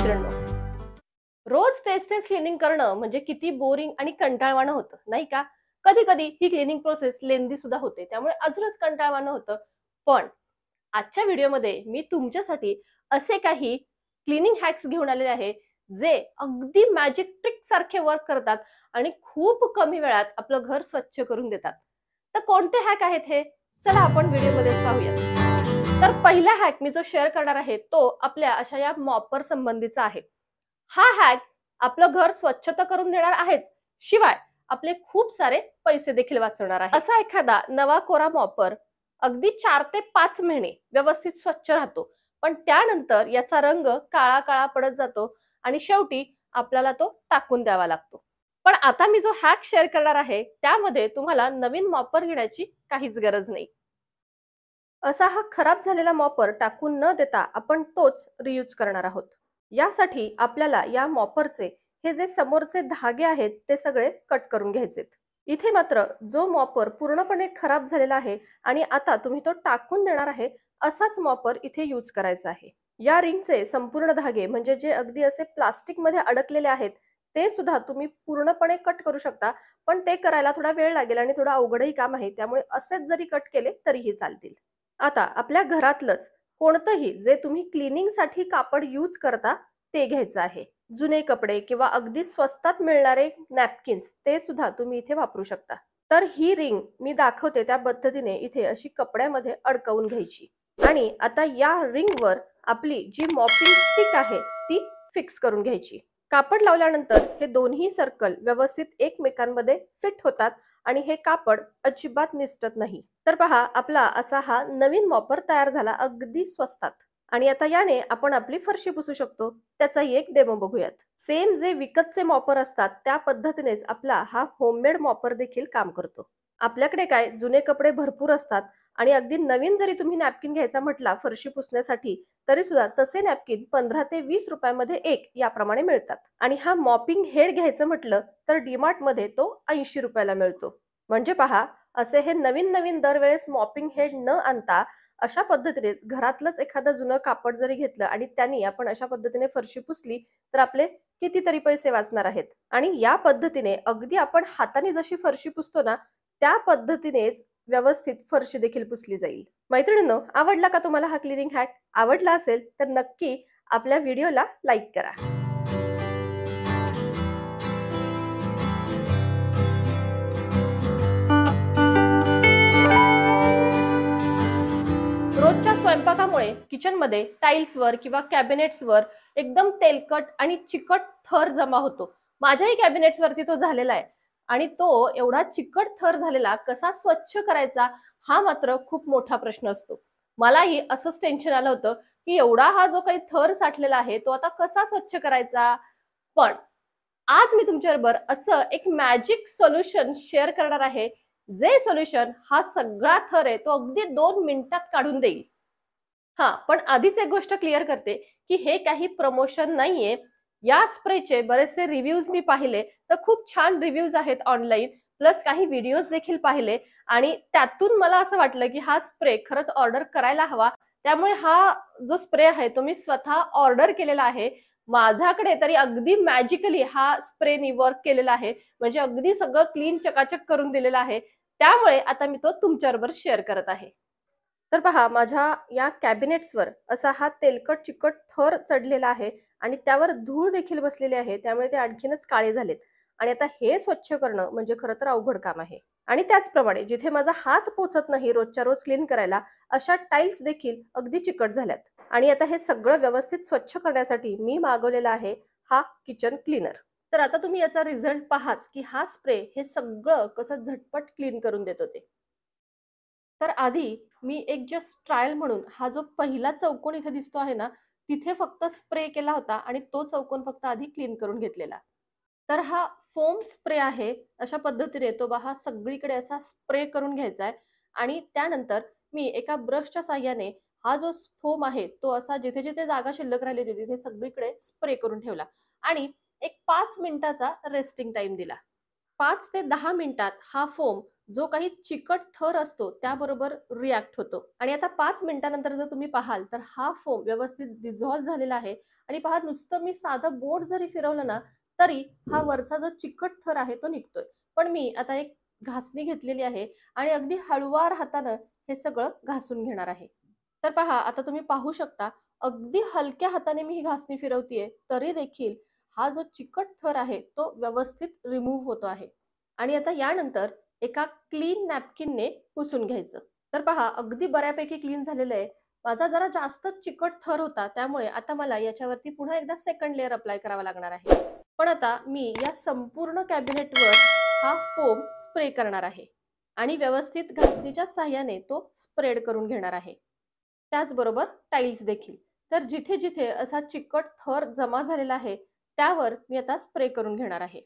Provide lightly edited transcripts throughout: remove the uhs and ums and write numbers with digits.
मैत्रिणींनो, रोज तेच तेच क्लिनिंग करणं म्हणजे किती बोरिंग आणि कंटाळवाणं होतं, नाही का? कधी कधी ही क्लिनिंग प्रोसेस लेंदी सुद्धा होते, त्यामुळे अजूनच कंटाळवाणं होतं. पण आजच्या व्हिडिओमध्ये मी तुमच्यासाठी असे काही क्लिनिंग हॅक्स घेऊन आलेले आहे, जे अगदी मॅजिक ट्रिक सारखे वर्क करतात आणि खूप कमी वेळात आपलं घर स्वच्छ करून देतात. तर कोणते हॅक आहेत हे? चला आपण व्हिडिओमध्ये पाहूया. तर पहिला हॅक मी जो शेअर करणार आहे तो आपल्या अशा या मॉपर संबंधीचा आहे. हा हॅक आपलं घर स्वच्छ तर करून देणार आहेच, शिवाय आपले खूप सारे पैसे देखील वाचवणार आहे. असा एखादा नवा कोरा मॉपर अगदी 4 ते 5 महिने व्यवस्थित स्वच्छ राहतो, पण त्यानंतर याचा रंग काळा काळा पडत जातो आणि शेवटी आपल्याला तो टाकून द्यावा लागतो. पण आता मी जो हॅक शेअर करणार आहे त्यामध्ये तुम्हाला नवीन मॉपर घेण्याची काहीच गरज नाही. असा हा खराब झालेला मॉपर टाकून न देता आपण तोच रियूज करणार आहोत. यासाठी आपल्याला या मॉपरचे हे जे समोरचे धागे आहेत ते सगळे कट करून घ्यायचेत. इथे मात्र जो मॉपर पूर्णपणे खराब झालेला आहे आणि आता तुम्ही तो टाकून देणार आहे, असाच मॉपर इथे यूज करायचा आहे. या रिंगचे संपूर्ण धागे म्हणजे जे अगदी असे प्लास्टिक मध्ये अडकलेले आहेत ते सुद्धा तुम्ही पूर्णपणे कट करू शकता, पण ते करायला थोडा वेळ लागेल आणि थोडा अवघडही काम आहे, त्यामुळे असेच जरी कट केले तरीही चालतील. आता आपल्या घरातलंच कोणतंही जे तुम्ही क्लिनिंगसाठी कापड यूज करता ते घ्यायचं आहे. जुने कपडे किंवा अगदी स्वस्तात मिळणारे नॅपकिन्स ते सुद्धा तुम्ही इथे वापरू शकता. तर ही रिंग मी दाखवते त्या पद्धतीने इथे अशी कपड्यामध्ये अडकवून घ्यायची आणि आता या रिंगवर आपली जी मॉपिंग स्टिक आहे ती फिक्स करून घ्यायची. कापड लावल्यानंतर हे दोन्ही सर्कल व्यवस्थित एकमेकांमध्ये फिट होतात आणि हे कापड अजिबात निसटत नाही. तर पहा, आपला असा हा नवीन मॉपर तयार झाला अगदी स्वस्तात. आणि आता याने आपण आपली फरशी पुसू शकतो. त्याचाही एक डेमो बघूयात. सेम जे विकतचे मॉपर असतात त्या पद्धतीनेच आपला हा होममेड मॉपर देखील काम करतो. आपल्याकडे काय जुने कपडे भरपूर असतात आणि अगदी नवीन जरी तुम्ही नॅपकिन घ्यायचा म्हटला फरशी पुसण्यासाठी तरी सुद्धा तसे नॅपकिन 15 ते 20 रुपयामध्ये एक याप्रमाणे मिळतात. आणि हा मॉपिंग हेड घ्यायचं म्हटलं तर डीमार्ट मध्ये तो 80 रुपयाला मिळतो. म्हणजे पहा, असे हे नवीन नवीन दरवेळेस मॉपिंग हेड न आणता अशा पद्धतीनेच घरातलंच एखादं जुनं कापड जरी घेतलं आणि त्यांनी आपण अशा पद्धतीने फरशी पुसली तर आपले कितीतरी पैसे वाचणार आहेत. आणि या पद्धतीने अगदी आपण हाताने जशी फरशी पुसतो ना त्या पद्धतीनेच व्यवस्थित फरशी देखील पुसली जाईल. मैत्रिणींनो, आवडला का तुम्हाला हा क्लिनिंग हॅक? आवडला असेल तर नक्की आपल्या व्हिडिओला लाईक करा. रोजच्या स्वयंपाकामुळे किचनमध्ये टाईल्सवर किंवा कॅबिनेट्सवर एकदम तेलकट आणि चिकट थर जमा होतो. माझ्याही कॅबिनेट्सवरती तो झालेला आहे आणि तो एवढा चिकट थर झालेला कसा स्वच्छ करायचा हा मात्र खूप मोठा प्रश्न असतो. मलाही असंच टेन्शन आलं होतं की एवढा हा जो काही थर साठलेला आहे तो आता कसा स्वच्छ करायचा. पण आज मी तुमच्याबरोबर असं एक मॅजिक सोल्युशन शेअर करणार आहे, जे सोल्युशन हा सगळा थर आहे तो अगदी 2 मिनिटात काढून देईल. हा, पण आधीच एक गोष्ट क्लिअर करते की हे काही प्रमोशन नाहीये. या स्प्रेचे बरेचसे रिव्ह्यूज मी पाहिले तर खूप छान रिव्ह्यूज आहेत ऑनलाईन, प्लस काही व्हिडिओज देखील पाहिले आणि त्यातून मला असं वाटलं की हा स्प्रे खरंच ऑर्डर करायला हवा. त्यामुळे हा जो स्प्रे आहे तो मी स्वतः ऑर्डर केलेला आहे. माझ्याकडे तरी अगदी मॅजिकली हा स्प्रे वर्क केलेला आहे, म्हणजे अगदी सगळं क्लीन चकाचक करून दिलेलं आहे. त्यामुळे आता मी तो तुमच्याबरोबर शेअर करत आहे. तर पहा, माझ्या या कॅबिनेट्सवर असा हा तेलकट चिकट थर चढलेला आहे आणि त्यावर धूळ देखील बसलेली आहे, त्यामुळे ते आणखीनच काळे झालेत. आणि आता हे स्वच्छ करणं म्हणजे खरं तर अवघड काम आहे. आणि त्याचप्रमाणे जिथे माझा हात पोचत नाही रोजच्या रोज क्लीन करायला, अशा टाईल्स देखील अगदी चिकट झाल्यात. आणि आता हे सगळं व्यवस्थित स्वच्छ करण्यासाठी मी मागवलेला आहे हा किचन क्लीनर. तर आता तुम्ही याचा रिझल्ट पाहाच की हा स्प्रे हे सगळं कसं झटपट क्लीन करून देतो ते. तर आधी मी एक जस्ट ट्रायल म्हणून हा जो पहिला चौकोन इथे दिसतो आहे ना, तिथे फक्त स्प्रे केला होता आणि तो चौकोन फक्त आधी क्लीन करून घेतलेला. तर हा फोम स्प्रे आहे. अशा पद्धतीने तो हा सगळीकडे असा स्प्रे करून घ्यायचा आहे आणि त्यानंतर मी एका ब्रशच्या साहाय्याने हा जो फोम आहे तो असा जिथे जिथे जागा शिल्लक राहिली होती तिथे सगळीकडे स्प्रे करून ठेवला आणि एक 5 मिनिटाचा रेस्टिंग टाइम दिला. 5 ते 10 मिनिटात हा फोम जो काही चिकट थर असतो त्याबरोबर रिॲक्ट होतो. आणि आता 5 मिनिटानंतर जर तुम्ही पाहाल तर हा फोम व्यवस्थित डिझॉल्व्ह झालेला आहे. आणि पहा, नुसतं मी साधं बोट जरी फिरवलं ना तरी हा वरचा जो चिकट थर आहे तो निघतोय. पण मी आता एक घासणी घेतलेली आहे आणि अगदी हळुवार हातानं हे सगळं घासून घेणार आहे. तर पहा, आता तुम्ही पाहू शकता, अगदी हलक्या हाताने मी ही घासणी फिरवतीये तरी देखील हा जो चिकट थर आहे तो व्यवस्थित रिमूव्ह होतो आहे. आणि आता यानंतर एका क्लीन नॅपकिनने पुसून घ्यायचं. तर पहा, अगदी बऱ्यापैकी क्लीन झालेलं आहे. माझा जरा जास्तच चिकट थर होता, त्यामुळे आता मला याच्यावरती पुन्हा एकदा सेकंड लेयर अप्लाय करावा लागणार आहे. पण आता मी या संपूर्ण कॅबिनेटवर हा फोम स्प्रे करणार आहे आणि व्यवस्थित घासणीच्या साहाय्याने तो स्प्रेड करून घेणार आहे. त्याचबरोबर टाईल्स देखील. तर जिथे जिथे असा चिकट थर जमा झालेला आहे त्यावर मी आता स्प्रे करून घेणार आहे.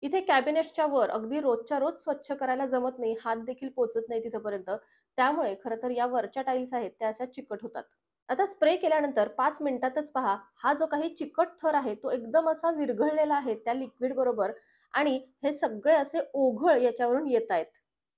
इथे कॅबिनेटच्या वर अगदी रोजच्या रोज स्वच्छ करायला जमत नाही, हात देखील पोचत नाही तिथपर्यंत. त्यामुळे खरं तर या वरच्या टाईल्स आहेत त्या अशा चिकट होतात. आता स्प्रे केल्यानंतर 5 मिनिटातच पहा, हा जो काही चिकट थर आहे तो एकदम असा विरघळलेला आहे त्या लिक्विड बरोबर. आणि हे सगळे असे ओघळ याच्यावरून येत आहेत.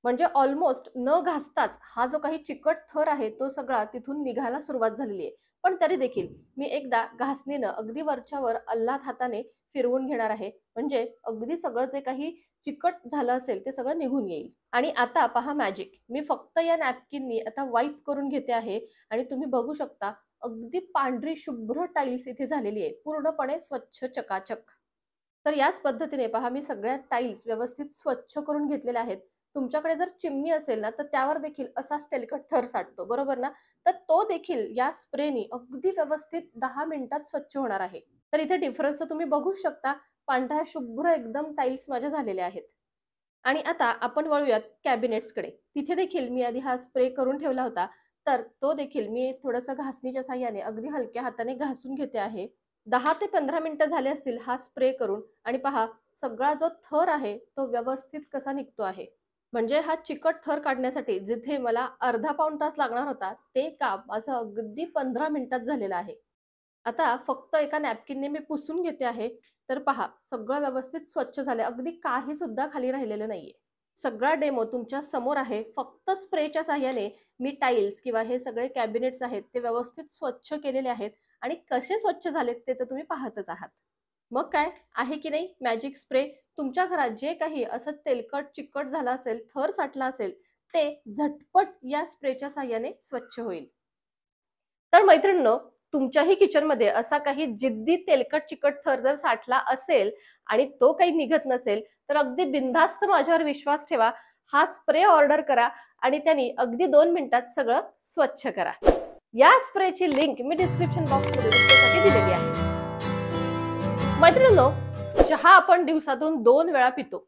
म्हणजे ऑलमोस्ट न घासताच हा जो काही चिकट थर आहे तो सगळा तिथून निघायला सुरुवात झालेली आहे. पण तरी देखील मी एकदा घासणीनं अगदी वरच्यावर अल्लाद हाताने फिरवून घेणार आहे, म्हणजे अगदी सगळं जे काही चिकट झालं असेल ते सगळं निघून येईल. आणि आता पहा मॅजिक, मी फक्त या नॅपकिननी आता वाईप करून घेते आहे आणि तुम्ही बघू शकता अगदी पांढरी शुभ्र टाईल्स इथे झालेली आहे, पूर्णपणे स्वच्छ चकाचक. तर याच पद्धतीने पहा, मी सगळ्या टाईल्स व्यवस्थित स्वच्छ करून घेतलेल्या आहेत. तुमच्याकडे जर चिमणी असेल ना तर त्यावर देखील असाच तेलकट थर साठतो, बरोबर ना? तर तो देखील या स्प्रेनी अगदी व्यवस्थित 10 मिनिटात स्वच्छ होणार आहे. तर इथे डिफरन्स तर तुम्ही बघू शकता, पांढऱ्या शुभ्र एकदम टाईल्स माझ्या झालेल्या आहेत. आणि आता आपण वळूयात कॅबिनेट्सकडे. तिथे देखील मी आधी हा स्प्रे करून ठेवला होता, तर तो देखील मी थोडंसं घासणीच्या साहाय्याने अगदी हलक्या हाताने घासून घेते आहे. 10 ते 15 मिनिटं झाले असतील हा स्प्रे करून. आणि पहा, सगळा जो थर आहे तो व्यवस्थित कसा निघतो आहे. म्हणजे हा चिकट थर काढण्यासाठी जिथे मला अर्धा पाऊण तास लागणार होता ते काम माझं अगदी 15 मिनिटात झालेलं आहे. आता फक्त एका नॅपकिनने मी पुसून घेते आहे. तर पहा, सगळं व्यवस्थित स्वच्छ झालंय, अगदी काही सुद्धा खाली राहिलेलं नाहीये. सगळा डेमो तुमच्या समोर आहे. फक्त स्प्रेच्या साहाय्याने मी टाईल्स किंवा हे सगळे कॅबिनेट्स आहेत ते व्यवस्थित स्वच्छ केलेले आहेत. आणि कसे स्वच्छ झालेत ते तर तुम्ही पाहतच आहात. मग काय आहे की नाही मॅजिक स्प्रे? तुमच्या घरात जे काही असं तेलकट चिकट झालं असेल, थर साठला असेल, ते झटपट या स्प्रेच्या साहाय्याने स्वच्छ होईल. तर मैत्रिणींनो, तुमच्याही किचनमध्ये असा काही जिद्दी तेलकट चिकट थर जर साठला असेल आणि तो काही निघत नसेल तर अगदी बिनधास्त माझ्यावर विश्वास ठेवा. हा स्प्रे ऑर्डर करा आणि त्यांनी अगदी 2 मिनिटात सगळं स्वच्छ करा. या स्प्रेची लिंक मी डिस्क्रिप्शन बॉक्समध्ये तुमच्यासाठी दिलेली आहे. मैत्रिणींनो, चहा आपण दिवसातून 2 वेळा पितो.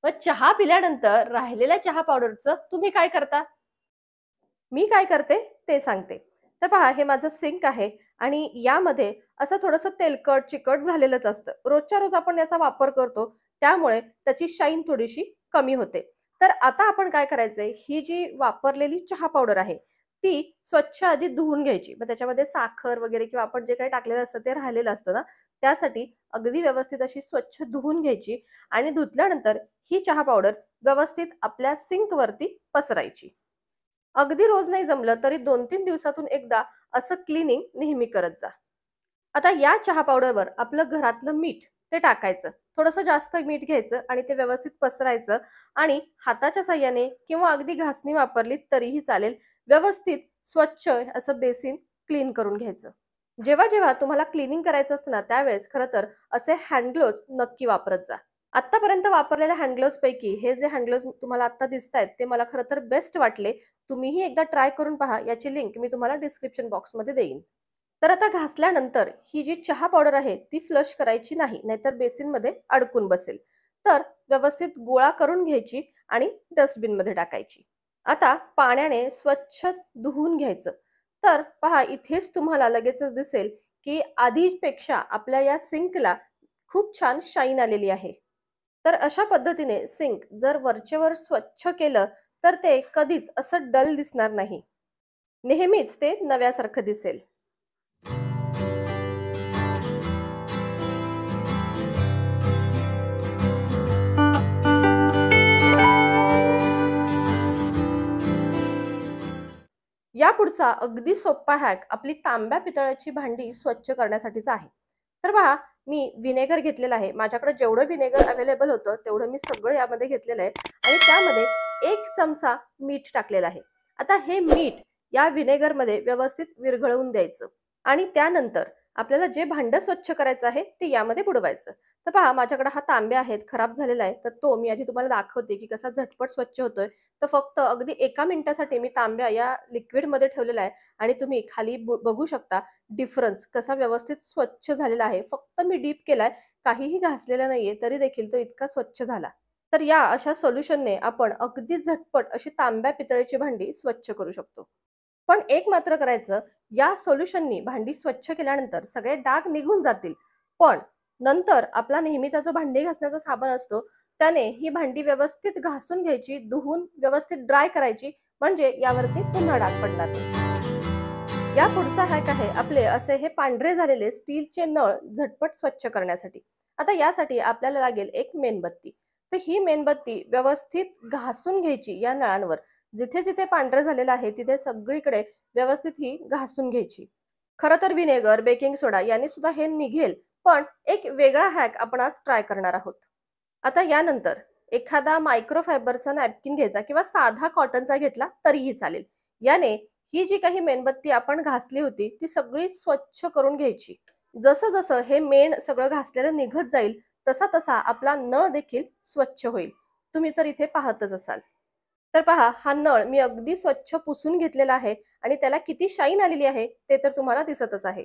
मग चहा पिल्यानंतर राहिलेल्या चहा पावडरचं तुम्ही काय करता? मी काय करते ते सांगते. तर पहा, हे माझं सिंक आहे आणि यामध्ये असं थोडंसं तेलकट चिकट झालेलंच असतं. रोजच्या रोज आपण याचा वापर करतो, त्यामुळे त्याची शाईन थोडीशी कमी होते. तर आता आपण काय करायचंय, ही जी वापरलेली चहा पावडर आहे ती स्वच्छ आधी धुवून घ्यायची. मग त्याच्यामध्ये साखर वगैरे किंवा आपण जे काही टाकलेलं असतं ते राहिलेलं असतं ना, त्यासाठी अगदी व्यवस्थित अशी स्वच्छ धुवून घ्यायची. आणि धुतल्यानंतर ही चहा पावडर व्यवस्थित आपल्या सिंकवरती पसरायची. अगदी रोज नाही जमलं तरी 2-3 दिवसातून एकदा असं क्लिनिंग नेहमी करत जा. आता या चहा पावडरवर आपलं घरातलं मीठ ते टाकायचं. थोडंसं जास्त मीठ घ्यायचं आणि ते व्यवस्थित पसरायचं आणि हाताच्या साहाय्याने किंवा अगदी घासणी वापरली तरीही चालेल, व्यवस्थित स्वच्छ असं बेसिन क्लीन करून घ्यायचं. जेव्हा जेव्हा तुम्हाला क्लिनिंग करायचं असतं ना त्यावेळेस खरं तर असे हँड ग्लोव्ज नक्की वापरत जा. आतापर्यंत वापरलेल्या हँड ग्लोव्ज पैकी हे जे हँड ग्लोव्ज तुम्हाला आता दिसतायत ते मला खरं तर बेस्ट वाटले. तुम्हीही एकदा ट्राय करून पहा. याची लिंक मी तुम्हाला डिस्क्रिप्शन बॉक्समध्ये देईन. तर आता घासल्यानंतर ही जी चहा पावडर आहे ती फ्लश करायची नाही, नाहीतर बेसिनमध्ये अडकून बसेल. तर व्यवस्थित गोळा करून घ्यायची आणि डस्टबिनमध्ये टाकायची. आता पाण्याने स्वच्छ धुवून घ्यायचं. तर पहा, इथेच तुम्हाला लगेचच दिसेल की आधीपेक्षा आपल्या या सिंकला खूप छान शाईन आलेली आहे. तर अशा पद्धतीने सिंक जर वरचेवर स्वच्छ केलं तर ते कधीच असं डल दिसणार नाही. नेहमीच ते नव्यासारखं दिसेल. पुढचा अगदी सोपा हॅक आपली तांब्या पितळाची भांडी स्वच्छ करण्यासाठीचा आहे. तर पहा, मी व्हिनेगर घेतलेलं आहे. माझ्याकडे जेवढं व्हिनेगर अवेलेबल होतं तेवढं मी सगळं यामध्ये घेतलेलं आहे आणि त्यामध्ये 1 चमचा मीठ टाकलेलं आहे. आता हे मीठ या व्हिनेगरमध्ये व्यवस्थित विरघळवून द्यायचं आणि त्यानंतर आपल्याला जे भांडं स्वच्छ करायचं आहे ते यामध्ये बुडवायचं. तर पहा, माझ्याकडे हा तांब्या आहे, खराब झालेला आहे, तर तो मी आधी तुम्हाला दाखवते की कसा झटपट स्वच्छ होतोय. तर फक्त अगदी 1 मिनिटासाठी मी तांब्या या लिक्विडमध्ये ठेवलेला आहे आणि तुम्ही खाली बघू शकता डिफरन्स कसा व्यवस्थित स्वच्छ झालेला आहे. फक्त मी डीप केलाय, काहीही घासलेलं नाहीये, तरी देखील तो इतका स्वच्छ झाला. तर या अशा सोल्युशनने आपण अगदी झटपट अशी तांब्या पितळेची भांडी स्वच्छ करू शकतो. पण एक मात्र करायचं, या सोल्युशननी भांडी स्वच्छ केल्यानंतर सगळे डाग निघून जातील, पण नंतर आपला नेहमीचा जो भांडी घासण्याचा साबण असतो त्याने ही भांडी व्यवस्थित घासून घ्यायची, धुवून व्यवस्थित ड्राय करायची, म्हणजे यावरती पुन्हा डाग पडणार नाही. या पुढचा हॅक आहे आपले असे हे पांढरे झालेले स्टीलचे नळ झटपट स्वच्छ करण्यासाठी. आता यासाठी आपल्याला लागेल एक मेणबत्ती. तर ही मेणबत्ती व्यवस्थित घासून घ्यायची या नळांवर. जिथे जिथे पांढरं झालेलं आहे तिथे सगळीकडे व्यवस्थित ही घासून घ्यायची. खरं तर व्हिनेगर, बेकिंग सोडा याने सुद्धा हे निघेल, पण एक वेगळा हॅक आपण आज ट्राय करणार आहोत. आता यानंतर एखादा मायक्रोफायबरचा नॅपकिन घ्यायचा किंवा साधा कॉटनचा घेतला तरीही चालेल. याने ही जी काही मेणबत्ती आपण घासली होती ती सगळी स्वच्छ करून घ्यायची. जसं जसं हे मेण सगळं घासलेलं निघत जाईल तसा तसा आपला नळ देखील स्वच्छ होईल. तुम्ही तर इथे पाहतच असाल. तर पहा, हा नळ मी अगदी स्वच्छ पुसून घेतलेला आहे आणि त्याला किती शाईन आलेली आहे ते तर तुम्हाला दिसतच आहे.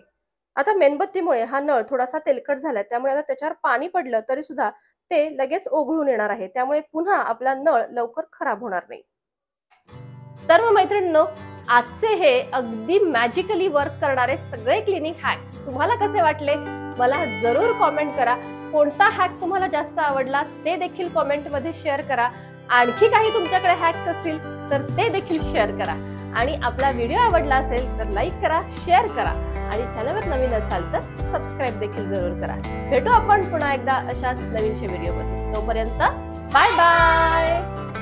आता मेणबत्तीमुळे हा नळ थोडासा तेलकट झालाय, त्यामुळे आता त्याच्यावर पाणी पडलं तरी सुद्धा ते लगेच ओघळून येणार आहे, त्यामुळे पुन्हा आपला नळ लवकर खराब होणार नाही. तर मग मैत्रिणींनो, आजचे हे अगदी मॅजिकली वर्क करणारे सगळे क्लिनिंग हॅक्स तुम्हाला कसे वाटले मला जरूर कॉमेंट करा. कोणता हॅक तुम्हाला जास्त आवडला ते देखील कॉमेंटमध्ये शेअर करा. आणखी काही तुमच्याकडे हॅक्स असतील तर ते देखील शेअर करा. आणि आपला व्हिडिओ आवडला असेल तर लाईक करा, शेअर करा आणि चॅनलवर नवीन असाल तर सबस्क्राईब देखील जरूर करा. भेटू आपण पुन्हा एकदा अशाच नवीनशे व्हिडिओमध्ये. तोपर्यंत बाय बाय.